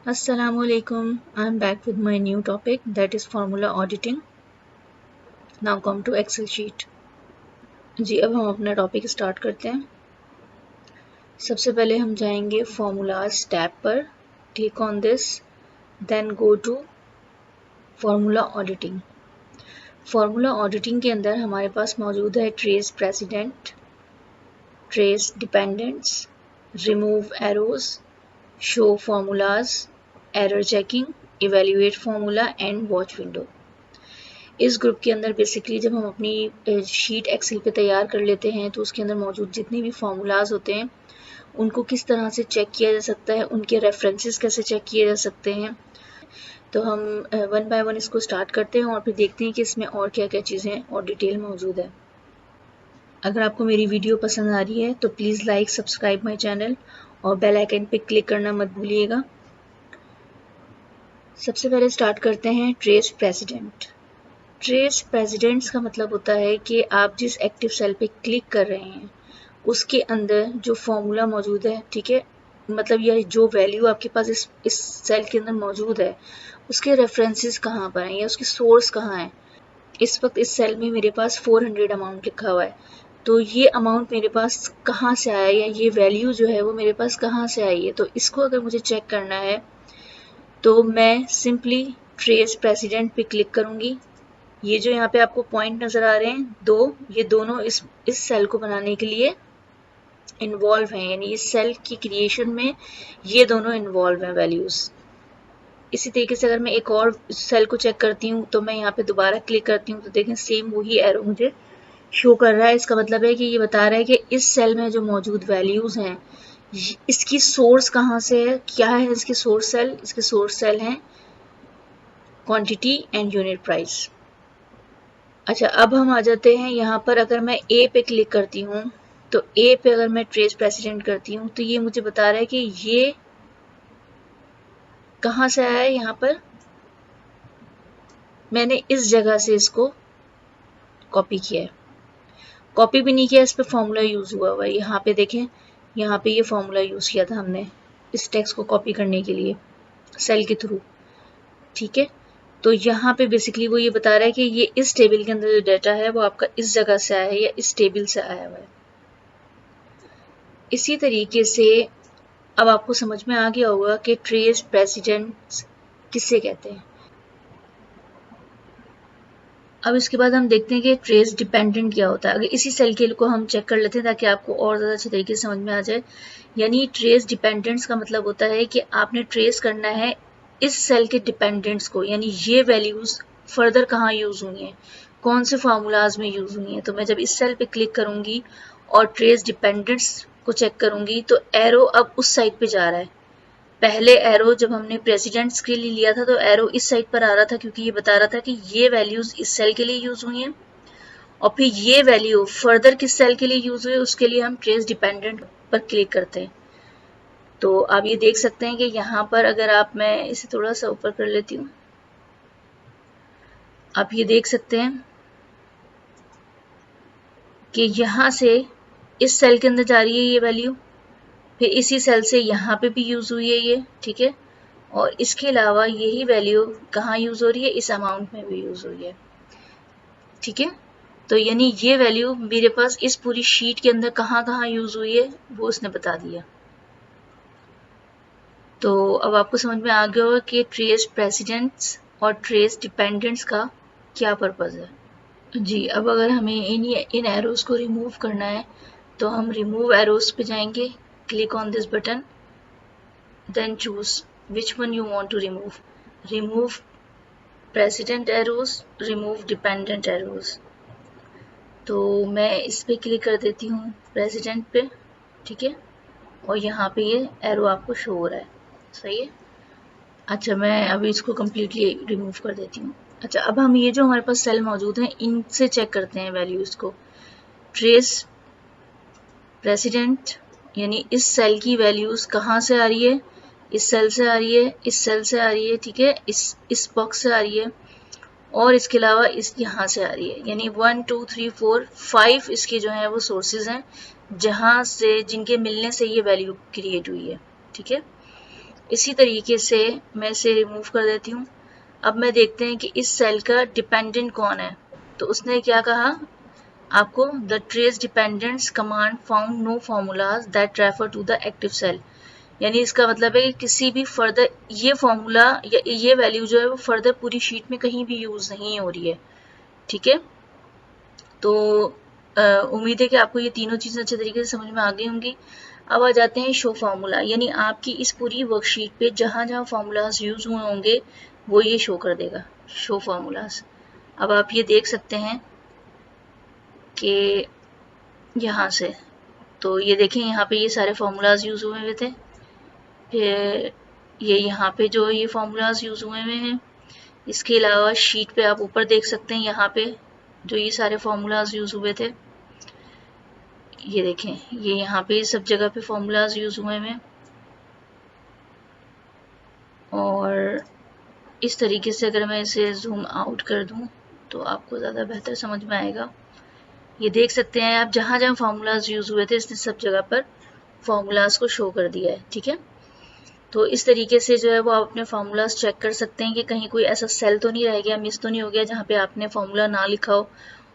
Assalamualaikum. I'm back with my new topic, that is formula auditing. Now come to Excel sheet. जी, अब हम अपना topic start करते हैं। सबसे पहले हम जाएंगे फॉर्मूलाज टैब पर, click on this, then go to formula auditing. Formula auditing के अंदर हमारे पास मौजूद है trace precedents, trace dependents, remove arrows, show formulas, error checking, evaluate formula and watch window. इस ग्रुप के अंदर बेसिकली जब हम अपनी शीट एक्सेल पे तैयार कर लेते हैं तो उसके अंदर मौजूद जितने भी फॉर्मूलाज होते हैं उनको किस तरह से चेक किया जा सकता है, उनके रेफरेंसेस कैसे चेक किए जा सकते हैं। तो हम वन बाय वन इसको स्टार्ट करते हैं और फिर देखते हैं कि इसमें और क्या क्या चीज़ें और डिटेल मौजूद है। अगर आपको मेरी वीडियो पसंद आ रही है तो please like subscribe my channel और बेल आइकन पे क्लिक करना मत भूलिएगा। सबसे पहले स्टार्ट करते हैं ट्रेस प्रेसिडेंट। ट्रेस प्रेसिडेंट्स का मतलब होता है कि आप जिस एक्टिव सेल पे क्लिक कर रहे हैं उसके अंदर जो फॉर्मूला मौजूद है, ठीक है, मतलब यह जो वैल्यू आपके पास इस सेल के अंदर मौजूद है उसके रेफरेंसेस कहाँ पर हैं या उसकी सोर्स कहाँ है। इस वक्त इस सेल में मेरे पास 400 अमाउंट लिखा हुआ है, तो ये अमाउंट मेरे पास कहाँ से आया या ये वैल्यू जो है वो मेरे पास कहाँ से आई है। तो इसको अगर मुझे चेक करना है तो मैं सिंपली ट्रेस प्रेसिडेंट पे क्लिक करूंगी। ये जो यहाँ पे आपको पॉइंट नजर आ रहे हैं दो, ये दोनों इस सेल को बनाने के लिए इन्वॉल्व हैं, यानी इस सेल की क्रिएशन में ये दोनों इन्वॉल्व हैं वैल्यूज। इसी तरीके से अगर मैं एक और सेल को चेक करती हूँ तो मैं यहाँ पे दोबारा क्लिक करती हूँ तो देखें सेम वही एरो मुझे शो कर रहा है। इसका मतलब है कि ये बता रहा है कि इस सेल में जो मौजूद वैल्यूज हैं इसकी सोर्स कहाँ से है, क्या है इसकी सोर्स सेल। इसके सोर्स सेल हैं क्वांटिटी एंड यूनिट प्राइस। अच्छा, अब हम आ जाते हैं यहाँ पर। अगर मैं ए पे क्लिक करती हूँ तो ए पे अगर मैं ट्रेस प्रेसिडेंट करती हूँ तो ये मुझे बता रहा है कि ये कहाँ से आया है। यहाँ पर मैंने इस जगह से इसको कॉपी किया है, कॉपी भी नहीं किया, इस पे फॉर्मूला यूज हुआ हुआ है। यहाँ पे देखें, यहाँ पे ये फॉर्मूला यूज किया था हमने इस टेक्स्ट को कॉपी करने के लिए सेल के थ्रू, ठीक है। तो यहाँ पे बेसिकली वो ये बता रहा है कि ये इस टेबल के अंदर जो डाटा है वो आपका इस जगह से आया है या इस टेबल से आया हुआ है। इसी तरीके से अब आपको समझ में आ गया होगा कि ट्रेस प्रेसिडेंट्स किसे कहते हैं। अब इसके बाद हम देखते हैं कि ट्रेस डिपेंडेंट क्या होता है। अगर इसी सेल के को हम चेक कर लेते हैं ताकि आपको और ज़्यादा अच्छे तरीके से समझ में आ जाए। यानी ट्रेस डिपेंडेंट्स का मतलब होता है कि आपने ट्रेस करना है इस सेल के डिपेंडेंट्स को, यानी ये वैल्यूज फर्दर कहाँ यूज हुई हैं, कौन से फार्मूलाज में यूज हुई हैं। तो मैं जब इस सेल पे क्लिक करूंगी और ट्रेस डिपेंडेंट्स को चेक करूंगी तो एरो अब उस साइड पे जा रहा है। पहले एरो जब हमने प्रेसिडेंट्स के लिए लिया था तो एरो इस साइड पर आ रहा था क्योंकि ये बता रहा था कि ये वैल्यूज इस सेल के लिए यूज हुई हैं और फिर ये वैल्यू फर्दर किस सेल के लिए यूज हुई उसके लिए हम ट्रेस डिपेंडेंट पर क्लिक करते हैं। तो आप ये देख सकते हैं कि यहाँ पर अगर मैं इसे थोड़ा सा ऊपर कर लेती हूँ, आप ये देख सकते हैं कि यहाँ से इस सेल के अंदर जा रही है ये वैल्यू, फिर इसी सेल से यहाँ पे भी यूज हुई है ये, ठीक है। और इसके अलावा यही वैल्यू कहाँ यूज हो रही है, इस अमाउंट में भी यूज हो रही है, ठीक है। तो यानी ये वैल्यू मेरे पास इस पूरी शीट के अंदर कहाँ कहाँ यूज हुई है वो उसने बता दिया। तो अब आपको समझ में आ गया होगा कि ट्रेस प्रेसिडेंट्स और ट्रेस डिपेंडेंट्स का क्या पर्पज है। जी, अब अगर हमें इन एरोज को रिमूव करना है तो हम रिमूव एरोज पे जाएंगे, click on this button, then choose which one you want to remove. Remove precedent arrows, remove dependent arrows. तो मैं इस पे क्लिक कर देती हूँ प्रेसिडेंट पे, ठीक है, और यहाँ पे ये एरो आपको शो हो रहा है, सही है। अच्छा, मैं अभी इसको कम्प्लीटली रिमूव कर देती हूँ। अच्छा, अब हम ये जो हमारे पास सेल मौजूद हैं इनसे चेक करते हैं वैल्यूज को। ट्रेस प्रेसिडेंट यानी इस सेल की वैल्यूज कहाँ से आ रही है, इस सेल से आ रही है, इस सेल से आ रही है, ठीक है, इस बॉक्स से आ रही है। और इसके अलावा इस यहाँ से आ रही है, यानी 1 2 3 4 5 इसके जो है वो सोर्सेज हैं जहाँ से जिनके मिलने से ये वैल्यू क्रिएट हुई है। ठीक है, इसी तरीके से मैं इसे रिमूव कर देती हूँ। अब मैं देखते हैं कि इस सेल का डिपेंडेंट कौन है। तो उसने क्या कहा आपको, the trace dependents command found no formulas that refer to the active cell. यानी इसका मतलब है कि किसी भी फर्दर ये फॉर्मूला या ये वैल्यू जो है वो फर्दर पूरी शीट में कहीं भी यूज नहीं हो रही है। ठीक है, तो उम्मीद है कि आपको ये तीनों चीजें अच्छे तरीके से समझ में आ गई होंगी। अब आ जाते हैं शो फार्मूला, यानी आपकी इस पूरी वर्कशीट पे जहां जहां फार्मूलाज यूज हुए होंगे वो ये शो कर देगा, शो फार्मूलाज। अब आप ये देख सकते हैं कि यहाँ से, तो ये देखें यहाँ पे ये सारे फार्मूलाज यूज हुए हुए थे। फिर ये यहाँ पे जो ये फार्मूलाज यूज हुए हुए हैं, इसके अलावा शीट पे आप ऊपर देख सकते हैं यहाँ पे जो ये सारे फार्मूलाज यूज हुए थे, ये देखें ये यहाँ पे सब जगह पे फार्मूलाज यूज हुए हैं। और इस तरीके से अगर मैं इसे जूम आउट कर दूं तो आपको ज़्यादा बेहतर समझ में आएगा। ये देख सकते हैं आप जहाँ जहाँ फार्मूलाज यूज हुए थे इसने सब जगह पर फार्मूलाज को शो कर दिया है। ठीक है, तो इस तरीके से जो है वो आप अपने फार्मूलाज चेक कर सकते हैं कि कहीं कोई ऐसा सेल तो नहीं रह गया, मिस तो नहीं हो गया जहाँ पे आपने फार्मूला ना लिखा हो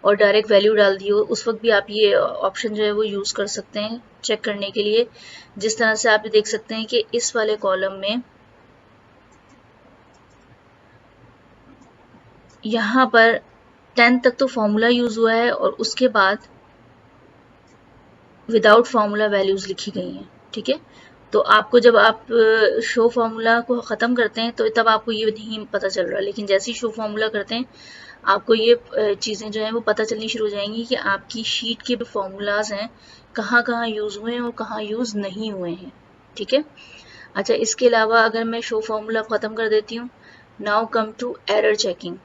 और डायरेक्ट वैल्यू डाल दी हो। उस वक्त भी आप ये ऑप्शन जो है वो यूज कर सकते हैं चेक करने के लिए। जिस तरह से आप देख सकते हैं कि इस वाले कॉलम में यहाँ पर 10 तक तो फॉर्मूला यूज हुआ है और उसके बाद विदाउट फार्मूला वैल्यूज लिखी गई हैं। ठीक है, तो आपको जब आप शो फार्मूला को ख़त्म करते हैं तो तब आपको ये नहीं पता चल रहा, लेकिन जैसे ही शो फार्मूला करते हैं आपको ये चीज़ें जो हैं वो पता चलनी शुरू हो जाएंगी कि आपकी शीट के फार्मूलाज हैं कहाँ कहाँ यूज़ हुए हैं और कहाँ यूज़ नहीं हुए हैं। ठीक है, अच्छा इसके अलावा अगर मैं शो फार्मूला ख़त्म कर देती हूँ, now come to error checking.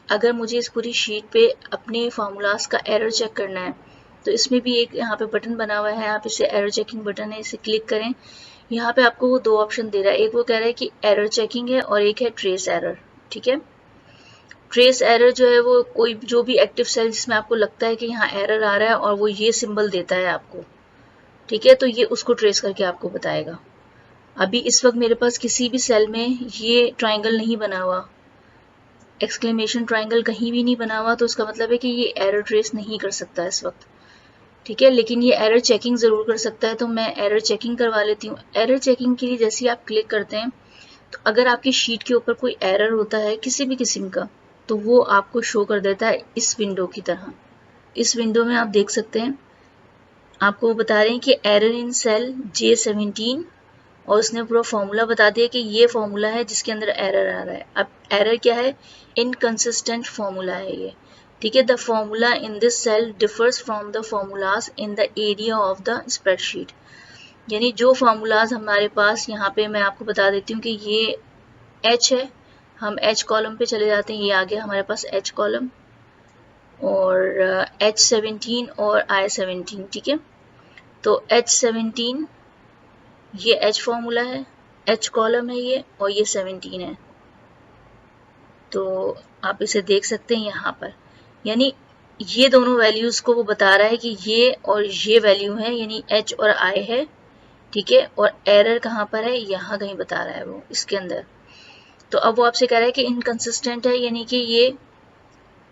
अगर मुझे इस पूरी शीट पे अपने फार्मूलाज का एरर चेक करना है तो इसमें भी एक यहाँ पे बटन बना हुआ है, आप इसे एरर चेकिंग बटन है, इसे क्लिक करें। यहाँ पे आपको वो दो ऑप्शन दे रहा है, एक वो कह रहा है कि एरर चेकिंग है और एक है ट्रेस एरर। ठीक है, ट्रेस एरर जो है वो कोई जो भी एक्टिव सेल जिसमें आपको लगता है कि यहाँ एरर आ रहा है और वो ये सिंबल देता है आपको। ठीक है, तो ये उसको ट्रेस करके आपको बताएगा। अभी इस वक्त मेरे पास किसी भी सेल में ये ट्राइंगल नहीं बना हुआ, एक्सक्लेमेशन ट्राइंगल कहीं भी नहीं बना हुआ, तो उसका मतलब है कि ये एरर ट्रेस नहीं कर सकता इस वक्त। ठीक है, लेकिन ये एरर चेकिंग ज़रूर कर सकता है, तो मैं एरर चेकिंग करवा लेती हूँ। एरर चेकिंग के लिए जैसे ही आप क्लिक करते हैं तो अगर आपकी शीट के ऊपर कोई एरर होता है किसी भी किस्म का तो वो आपको शो कर देता है इस विंडो की तरह। इस विंडो में आप देख सकते हैं आपको वो बता रहे हैं कि एरर इन सेल J17 और उसने पूरा फॉर्मूला बता दिया कि ये फॉर्मूला है जिसके अंदर एरर आ रहा है। अब एरर क्या है, इनकंसिस्टेंट फॉर्मूला है ये। ठीक है, the formula in this cell differs from the formulas in the area of the spreadsheet. यानी जो फार्मूलाज हमारे पास यहाँ पे मैं आपको बता देती हूँ कि ये H है, हम H कॉलम पे चले जाते हैं, ये आ गया हमारे पास H कॉलम और H17 और I17। ठीक है, तो H17 ये H फॉर्मूला है, H कॉलम है ये और ये 17 है। तो आप इसे देख सकते हैं यहाँ पर, यानी ये दोनों वैल्यूज को वो बता रहा है कि ये और ये वैल्यू है, यानी H और I है। ठीक है, और एरर कहाँ पर है, यहाँ कहीं बता रहा है वो इसके अंदर। तो अब वो आपसे कह रहा है कि इनकंसिस्टेंट है, यानी कि ये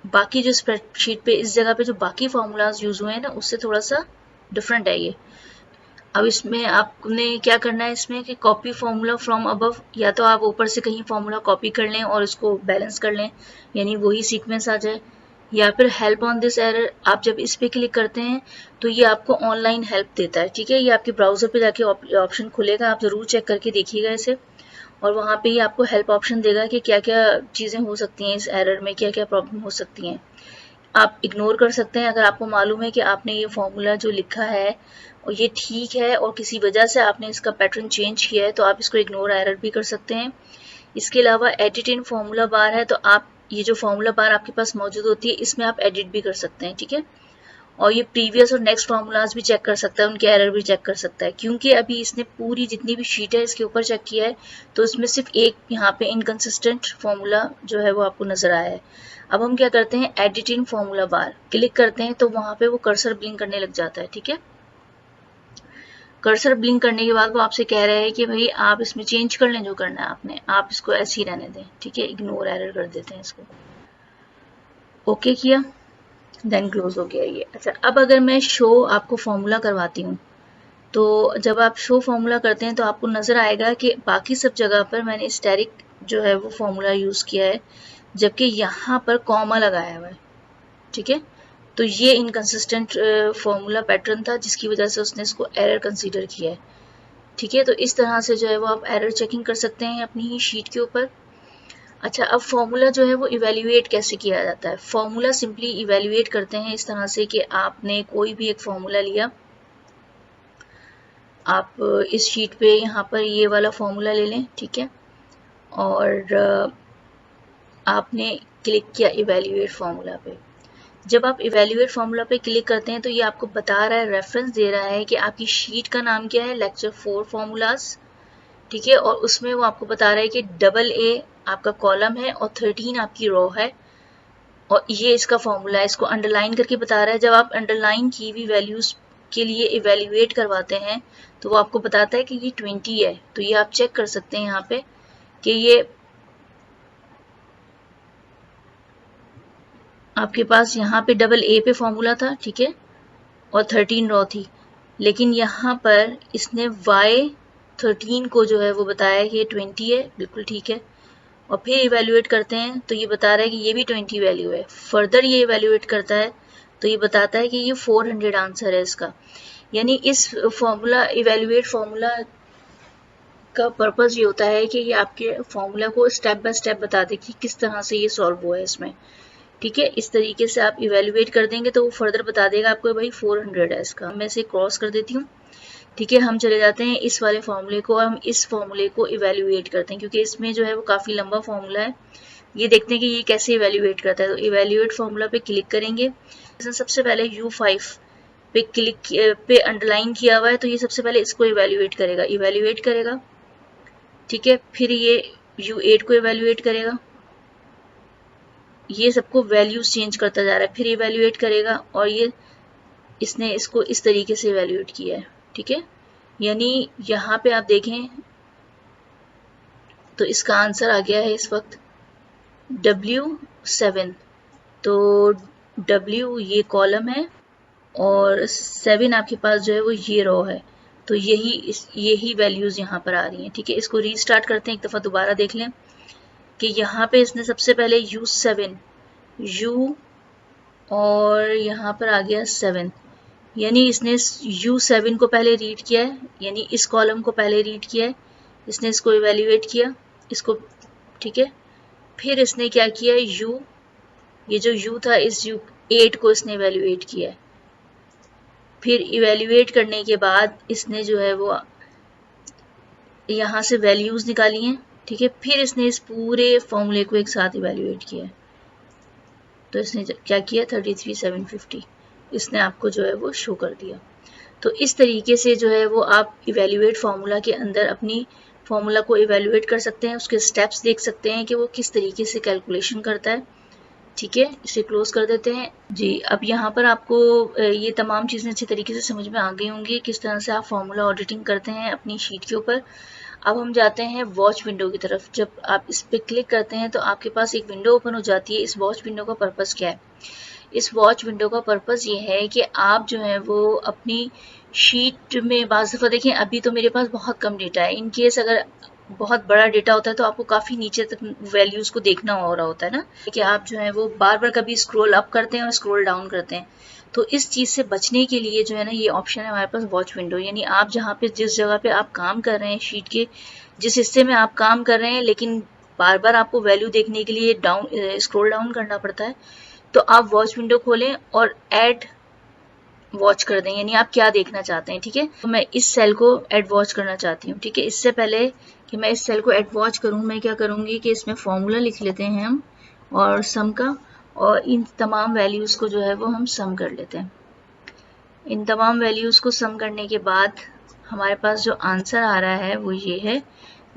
बाकी जो स्प्रेडशीट पे इस जगह पे जो बाकी फार्मूलाज यूज हुए हैं ना उससे थोड़ा सा डिफरेंट है ये। अब इसमें आपने क्या करना है इसमें कि कॉपी फार्मूला फ्रॉम अबव, या तो आप ऊपर से कहीं फार्मूला कॉपी कर लें और उसको बैलेंस कर लें यानी वही सीक्वेंस आ जाए, या फिर हेल्प ऑन दिस एरर। आप जब इस पे क्लिक करते हैं तो ये आपको ऑनलाइन हेल्प देता है। ठीक है, ये आपके ब्राउजर पे जाके ऑप्शन खुलेगा, आप जरूर चेक करके देखिएगा इसे, और वहाँ पे ही आपको हेल्प ऑप्शन देगा कि क्या क्या चीज़ें हो सकती हैं इस एरर में, क्या क्या प्रॉब्लम हो सकती हैं। आप इग्नोर कर सकते हैं अगर आपको मालूम है कि आपने ये फॉर्मूला जो लिखा है और ये ठीक है और किसी वजह से आपने इसका पैटर्न चेंज किया है तो आप इसको इग्नोर एरर भी कर सकते हैं। इसके अलावा एडिट इन फॉर्मूला बार है, तो आप ये जो फॉर्मूला बार आपके पास मौजूद होती है इसमें आप एडिट भी कर सकते हैं। ठीक है, और ये प्रीवियस और नेक्स्ट फार्मूलाज भी चेक कर सकता है, उनके एरर भी चेक कर सकता है, क्योंकि अभी इसने पूरी जितनी भी शीट है इसके ऊपर चेक किया है तो इसमें सिर्फ एक यहाँ पे इनकंसिस्टेंट फार्मूला जो है वो आपको नजर आया है। अब हम क्या करते हैं, एडिट इन फार्मूला बार क्लिक करते हैं तो वहां पे वो कर्सर ब्लिंक करने लग जाता है। ठीक है, कर्सर ब्लिंक करने के बाद वो आपसे कह रहा है कि भाई आप इसमें चेंज कर लें जो करना है आपने, आप इसको ऐसे ही रहने दें। ठीक है, इग्नोर एरर कर देते हैं इसको, ओके किया, देन क्लोज हो गया ये। अच्छा, अब अगर मैं शो आपको फॉर्मूला करवाती हूँ तो जब आप शो फॉर्मूला करते हैं तो आपको नजर आएगा कि बाकी सब जगह पर मैंने स्टैटिक जो है वो फॉर्मूला यूज किया है, जबकि यहाँ पर कॉमा लगाया हुआ है। ठीक है, तो ये इनकंसिस्टेंट फॉर्मूला पैटर्न था जिसकी वजह से उसने इसको एरर कंसीडर किया है। ठीक है, तो इस तरह से जो है वो आप एरर चेकिंग कर सकते हैं अपनी ही शीट के ऊपर। अच्छा, अब फॉर्मूला जो है वो इवेल्युएट कैसे किया जाता है। फॉर्मूला सिंपली इवेल्युएट करते हैं इस तरह से कि आपने कोई भी एक फॉर्मूला लिया, आप इस शीट पे यहाँ पर ये वाला फॉर्मूला ले लें। ठीक है, और आपने क्लिक किया इवेल्युएट फॉर्मूला पे। जब आप इवेल्युएट फॉर्मूला पे क्लिक करते हैं तो ये आपको बता रहा है, रेफरेंस दे रहा है कि आपकी शीट का नाम क्या है, लेक्चर 4 फॉर्मूलाज। ठीक है, और उसमें वो आपको बता रहा है कि AA आपका कॉलम है और 13 आपकी रो है और ये इसका फॉर्मूला है। इसको अंडरलाइन करके बता रहा है। जब आप अंडरलाइन की हुई वैल्यूज के लिए इवेल्युएट करवाते हैं तो वो आपको बताता है कि ये 20 है। तो ये आप चेक कर सकते हैं यहाँ पे कि ये आपके पास यहाँ पे AA पे फॉर्मूला था। ठीक है, और 13 रो थी, लेकिन यहाँ पर इसने Y13 को जो है वो बताया कि ये 20 है, बिल्कुल ठीक है। और फिर इवेल्युएट करते हैं तो ये बता रहा है कि ये भी 20 वैल्यू है। फर्दर ये इवेल्युएट करता है तो ये बताता है कि ये 400 आंसर है इसका। यानी इस फॉर्मूला इवेल्युएट फॉर्मूला का पर्पस ये होता है कि ये आपके फॉर्मूला को स्टेप बाय स्टेप बता दे कि किस तरह से ये सॉल्व हुआ है इसमें। ठीक है, इस तरीके से आप इवेल्युएट कर देंगे तो वो फर्दर बता देगा आपको भाई 400 है इसका। मैं इसे क्रॉस कर देती हूँ। ठीक है, हम चले जाते हैं इस वाले फॉर्मूले को, हम इस फॉर्मूले को इवेल्युएट करते हैं क्योंकि इसमें जो है वो काफ़ी लंबा फॉर्मूला है। ये देखते हैं कि ये कैसे इवेल्युएट करता है। तो इवेल्युएट फॉर्मूला पे क्लिक करेंगे। सबसे पहले U5 पे क्लिक पे अंडरलाइन किया हुआ है तो ये सबसे पहले इसको इवेल्युएट करेगा। ठीक है, फिर ये U8 को इवेल्युएट करेगा। ये सबको वैल्यूज चेंज करता जा रहा है, फिर इवेल्युएट करेगा और ये इसने इसको इस तरीके से इवेल्युएट किया है। ठीक है, यानी यहाँ पे आप देखें तो इसका आंसर आ गया है इस वक्त W7। तो W ये कॉलम है और 7 आपके पास जो है वो ये रो है। तो यही वैल्यूज यहाँ पर आ रही हैं। ठीक है, इसको रीस्टार्ट करते हैं, एक दफ़ा दोबारा देख लें कि यहाँ पे इसने सबसे पहले U7 U और यहाँ पर आ गया 7, यानी इसने U7 को पहले रीड किया है, यानी इस कॉलम को पहले रीड किया है, इसने इसको इवेल्युएट किया इसको। ठीक है, फिर इसने क्या किया, ये जो U था इस U8 को इसने इवेल्युएट किया है। फिर इवेल्युएट करने के बाद इसने जो है वो यहाँ से वैल्यूज निकाली हैं। ठीक है, फिर इसने इस पूरे फॉर्मूले को एक साथ इवेल्युएट किया है। तो इसने क्या किया 33,750 इसने आपको जो है वो शो कर दिया। तो इस तरीके से जो है वो आप इवेल्युएट फार्मूला के अंदर अपनी फार्मूला को इवेल्युएट कर सकते हैं, उसके स्टेप्स देख सकते हैं कि वो किस तरीके से कैलकुलेशन करता है। ठीक है, इसे क्लोज कर देते हैं जी। अब यहाँ पर आपको ये तमाम चीज़ें अच्छी तरीके से समझ में आ गई होंगी किस तरह से आप फार्मूला ऑडिटिंग करते हैं अपनी शीट के ऊपर। अब हम जाते हैं वॉच विंडो की तरफ। जब आप इस पर क्लिक करते हैं तो आपके पास एक विंडो ओपन हो जाती है। इस वॉच विंडो का पर्पस क्या है? इस वॉच विंडो का पर्पस ये है कि आप जो है वो अपनी शीट में बाज़ दफ़ा देखें, अभी तो मेरे पास बहुत कम डेटा है, इन केस अगर बहुत बड़ा डेटा होता है तो आपको काफ़ी नीचे तक वैल्यूज़ को देखना हो रहा होता है ना, कि आप जो है वो बार बार कभी स्क्रॉल अप करते हैं और स्क्रॉल डाउन करते हैं। तो इस चीज़ से बचने के लिए जो है ना ये ऑप्शन है हमारे पास वॉच विंडो, यानी आप जहाँ पे जिस जगह पे आप काम कर रहे हैं, शीट के जिस हिस्से में आप काम कर रहे हैं, लेकिन बार बार आपको वैल्यू देखने के लिए स्क्रॉल डाउन करना पड़ता है, तो आप वॉच विंडो खोलें और ऐड वॉच कर दें, यानी आप क्या देखना चाहते हैं। ठीक है, तो मैं इस सेल को ऐड वॉच करना चाहती हूँ। ठीक है, इससे पहले कि मैं इस सेल को ऐड वॉच करूँ, मैं क्या करूँगी कि इसमें फॉर्मूला लिख लेते हैं हम और सम का, और इन तमाम वैल्यूज़ को जो है वो हम सम कर लेते हैं। इन तमाम वैल्यूज़ को सम करने के बाद हमारे पास जो आंसर आ रहा है वो ये है।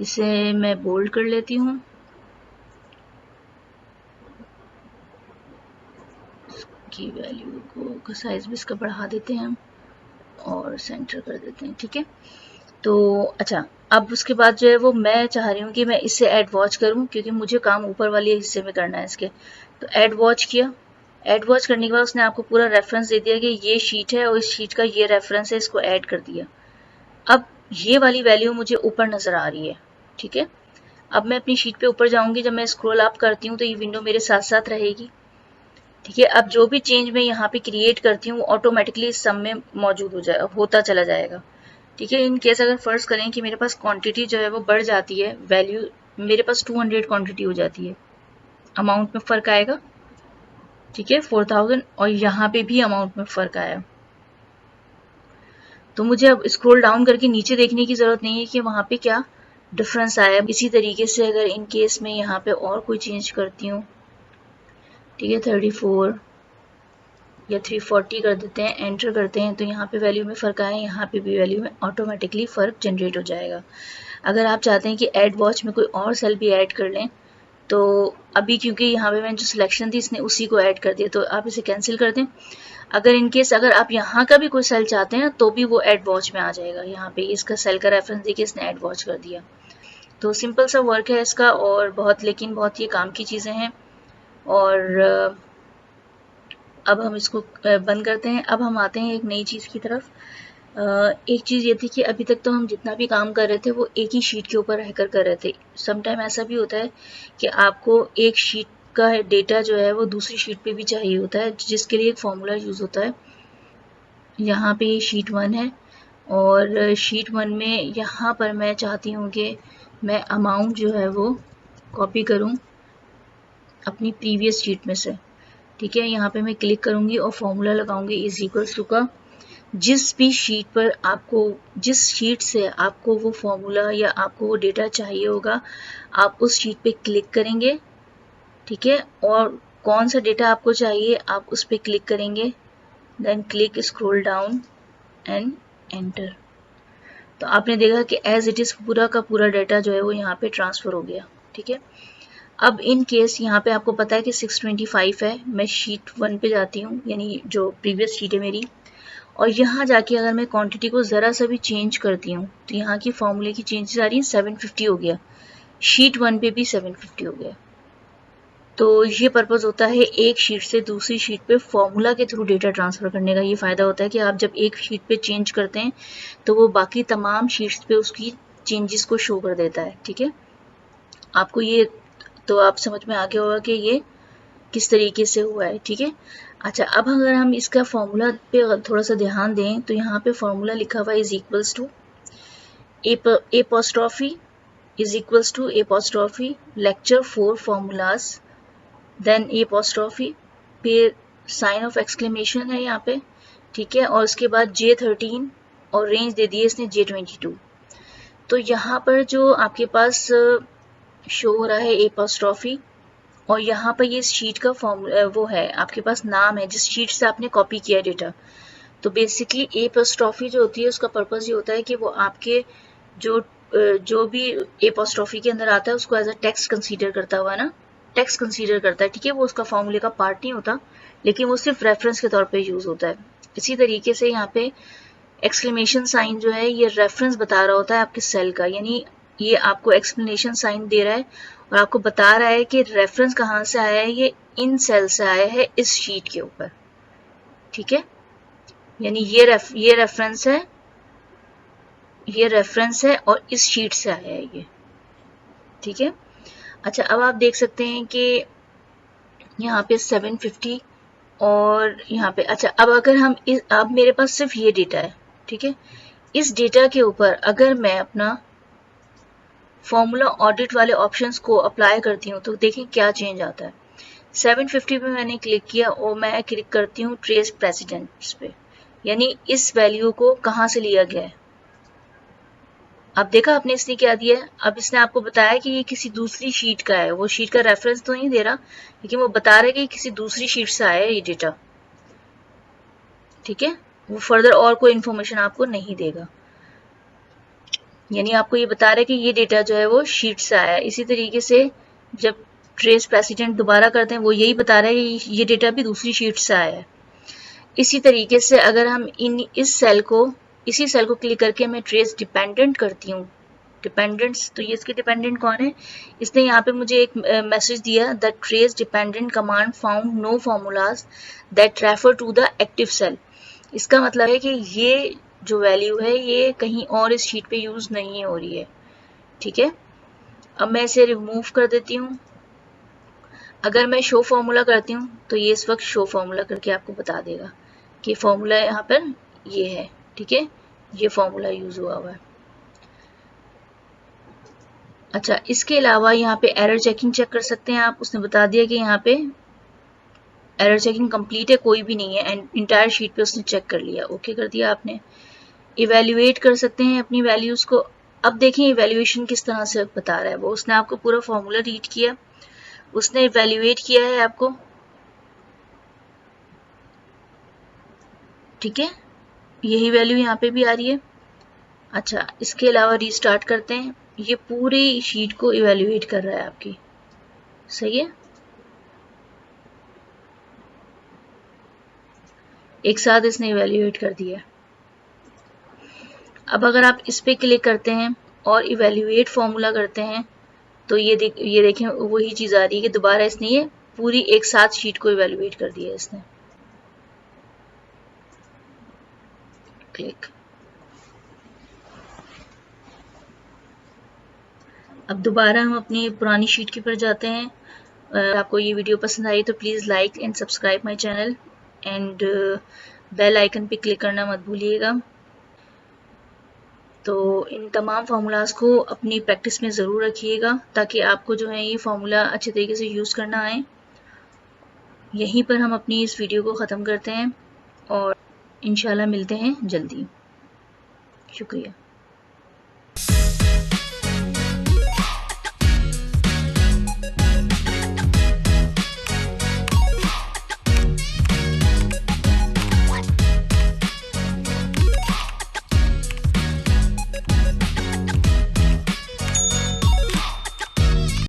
इसे मैं बोल्ड कर लेती हूँ, की वैल्यू को साइज भी इसका बढ़ा देते हैं हम और सेंटर कर देते हैं, ठीक है। तो अच्छा, अब उसके बाद जो है वो मैं चाह रही हूँ कि मैं इससे ऐड वॉच करूँ, क्योंकि मुझे काम ऊपर वाले हिस्से में करना है इसके। तो ऐड वॉच किया। ऐड वॉच करने के बाद उसने आपको पूरा रेफरेंस दे दिया कि ये शीट है और इस शीट का ये रेफरेंस है, इसको ऐड कर दिया। अब ये वाली वैल्यू मुझे ऊपर नज़र आ रही है, ठीक है। अब मैं अपनी शीट पे ऊपर जाऊंगी, जब मैं स्क्रॉल अप करती हूँ तो ये विंडो मेरे साथ साथ रहेगी, ठीक है। अब जो भी चेंज मैं यहाँ पे क्रिएट करती हूँ ऑटोमेटिकली इस सम में मौजूद होता चला जाएगा, ठीक है। इन केस अगर फर्ज करें कि मेरे पास क्वांटिटी जो है वो बढ़ जाती है, वैल्यू मेरे पास 200 क्वांटिटी हो जाती है, अमाउंट में फ़र्क आएगा, ठीक है, 4000, और यहाँ पे भी अमाउंट में फ़र्क आया। तो मुझे अब स्क्रॉल डाउन करके नीचे देखने की ज़रूरत नहीं है कि वहाँ पे क्या डिफरेंस आया। इसी तरीके से अगर इन केस में यहाँ पे और कोई चेंज करती हूँ, ठीक है, 34 या 340 कर देते हैं, एंटर करते हैं, तो यहाँ पे वैल्यू में फ़र्क आया, यहाँ पे भी वैल्यू में ऑटोमेटिकली फ़र्क जनरेट हो जाएगा। अगर आप चाहते हैं कि ऐड वॉच में कोई और सेल भी ऐड कर लें, तो अभी क्योंकि यहाँ पे मैंने जो सिलेक्शन थी इसने उसी को ऐड कर दिया, तो आप इसे कैंसिल कर दें। अगर इन केस अगर आप यहाँ का भी कोई सेल चाहते हैं तो भी वो ऐड वॉच में आ जाएगा। यहाँ पे इसका सेल का रेफरेंस देखिए, इसने ऐड वॉच कर दिया। तो सिंपल सा वर्क है इसका, और लेकिन बहुत ये काम की चीज़ें हैं। और अब हम इसको बंद करते हैं। अब हम आते हैं एक नई चीज़ की तरफ। एक चीज़ ये थी कि अभी तक तो हम जितना भी काम कर रहे थे वो एक ही शीट के ऊपर रहकर कर रहे थे। समटाइम ऐसा भी होता है कि आपको एक शीट का डेटा जो है वो दूसरी शीट पे भी चाहिए होता है, जिसके लिए एक फॉर्मूला यूज़ होता है। यहाँ पे शीट 1 है, और शीट 1 में यहाँ पर मैं चाहती हूँ कि मैं अमाउंट जो है वो कॉपी करूँ अपनी प्रीवियस शीट में से, ठीक है। यहाँ पे मैं क्लिक करूँगी और फॉर्मूला लगाऊंगी इज इक्वल्स टू का। जिस भी शीट पर आपको, जिस शीट से आपको वो फॉर्मूला या आपको वो डेटा चाहिए होगा, आप उस शीट पे क्लिक करेंगे, ठीक है। और कौन सा डेटा आपको चाहिए आप उस पर क्लिक करेंगे, then click scroll down and enter. तो आपने देखा कि एज इट इज़ पूरा का पूरा डेटा जो है वो यहाँ पे ट्रांसफ़र हो गया, ठीक है। अब इन केस यहाँ पे आपको पता है कि 625 है, मैं शीट 1 पे जाती हूँ, यानी जो प्रीवियस शीट है मेरी, और यहाँ जाके अगर मैं क्वांटिटी को ज़रा सा भी चेंज करती हूँ तो यहाँ की फॉर्मूले की चेंजेस आ रही हैं। 750 हो गया, शीट 1 पे भी 750 हो गया। तो ये पर्पज़ होता है एक शीट से दूसरी शीट पे फॉर्मूला के थ्रू डेटा ट्रांसफ़र करने का। ये फ़ायदा होता है कि आप जब एक शीट पे चेंज करते हैं तो वो बाकी तमाम शीट्स पे उसकी चेंजेस को शो कर देता है, ठीक है। आपको ये तो आप समझ में आ गया होगा कि ये किस तरीके से हुआ है, ठीक है। अच्छा, अब अगर हम इसका फॉर्मूला पे थोड़ा सा ध्यान दें तो यहाँ पे फॉर्मूला लिखा हुआ है is equals to apostrophe is equals to apostrophe lecture 4 formulas, then apostrophe, फिर साइन ऑफ एक्सक्लेमेशन है यहाँ पे, ठीक है, और उसके बाद J13 और रेंज दे दिए इसने J22। तो यहाँ पर जो आपके पास शो हो रहा है एपोस्ट्रॉफी, और यहाँ पर ये शीट का फॉर्मूला वो है, आपके पास नाम है जिस शीट से आपने कॉपी किया डेटा। तो बेसिकली एपोस्ट्रॉफी जो होती है उसका पर्पस ये होता है कि वो आपके जो भी एपोस्ट्रॉफी के अंदर आता है उसको एज अ टेक्स्ट कंसीडर करता हुआ ना, टेक्स्ट कंसीडर करता है, ठीक है। वो उसका फॉर्मूले का पार्ट नहीं होता, लेकिन वो सिर्फ रेफरेंस के तौर पे यूज़ होता है। इसी तरीके से यहाँ पे एक्सक्लेमेशन साइन जो है ये रेफरेंस बता रहा होता है आपके सेल का, यानी ये आपको एक्सप्लेनेशन साइन दे रहा है और आपको बता रहा है कि रेफरेंस कहाँ से आया है, ये इन सेल से आया है इस शीट के ऊपर, ठीक है। यानी ये रेफरेंस है और इस शीट से आया है ये, ठीक है। अच्छा, अब आप देख सकते हैं कि यहाँ पे 750 और यहाँ पे, अच्छा, अब अगर हम अब मेरे पास सिर्फ ये डेटा है, ठीक है। इस डेटा के ऊपर अगर मैं अपना फॉर्मूला ऑडिट वाले ऑप्शंस को अप्लाई करती हूँ तो देखें क्या चेंज आता है। 750 पे मैंने क्लिक किया और मैं क्लिक करती हूँ ट्रेस प्रेसिडेंट्स पे, यानी इस वैल्यू को कहाँ से लिया गया है। अब देखा आपने इसने क्या दिया है, अब इसने आपको बताया कि ये किसी दूसरी शीट का है, वो शीट का रेफरेंस तो नहीं दे रहा, लेकिन वो बता रहा है कि किसी दूसरी शीट से आया है ये डेटा, ठीक है। वो फर्दर और कोई इन्फॉर्मेशन आपको नहीं देगा। यानी आपको ये बता रहा है कि ये डेटा जो है वो शीट से आया है। इसी तरीके से जब ट्रेस प्रेसिडेंट दोबारा करते हैं वो यही बता रहा है कि ये डेटा भी दूसरी शीट से आया है। इसी तरीके से अगर हम इसी सेल को क्लिक करके मैं ट्रेस डिपेंडेंट करती हूँ, डिपेंडेंट्स, तो ये इसके डिपेंडेंट कौन है, इसने यहाँ पे मुझे एक मैसेज दिया, the trace dependent command found no formulas that refer to the active cell. इसका मतलब है कि ये जो वैल्यू है ये कहीं और इस शीट पे यूज नहीं हो रही है। ठीक है, अब मैं इसे रिमूव कर देती हूँ। अगर मैं शो फॉर्मूला करती हूँ तो ये इस वक्त शो फॉर्मूला करके आपको बता देगा कि फॉर्मूला यहाँ पर ये है। ठीक है, ये फॉर्मूला यूज हुआ है। अच्छा, इसके अलावा यहाँ पे एरर चेकिंग चेक कर सकते हैं आप। उसने बता दिया कि यहाँ पे एरर चेकिंग कंप्लीट है, कोई भी नहीं है, एंड इंटायर शीट पे उसने चेक कर लिया, ओके कर दिया आपने। इवेल्युएट कर सकते हैं अपनी वैल्यूज को। अब देखें इवेल्युएशन किस तरह से बता रहा है वो। उसने आपको पूरा फॉर्मूला रीड किया, उसने इवेल्युएट किया है आपको। ठीक है, यही वैल्यू यहाँ पे भी आ रही है। अच्छा, इसके अलावा रीस्टार्ट करते हैं, ये पूरी शीट को इवेल्युएट कर रहा है आपकी। सही है, एक साथ इसने इवेल्युएट कर दिया। अब अगर आप इस पे क्लिक करते हैं और इवेल्युएट फॉर्मूला करते हैं तो ये देखें वही चीज आ रही है कि दोबारा इसने ये पूरी एक साथ शीट को इवेल्युएट कर दिया इसने। क्लिक। अब दोबारा हम अपनी पुरानी शीट के ऊपर जाते हैं। अगर आपको ये वीडियो पसंद आई तो please like and subscribe my channel and bell icon पे क्लिक करना मत भूलिएगा। तो इन तमाम फार्मूलाज को अपनी प्रैक्टिस में ज़रूर रखिएगा ताकि आपको जो है ये फार्मूला अच्छे तरीके से यूज़ करना आए। यहीं पर हम अपनी इस वीडियो को ख़त्म करते हैं और इंशाल्लाह मिलते हैं जल्दी। शुक्रिया।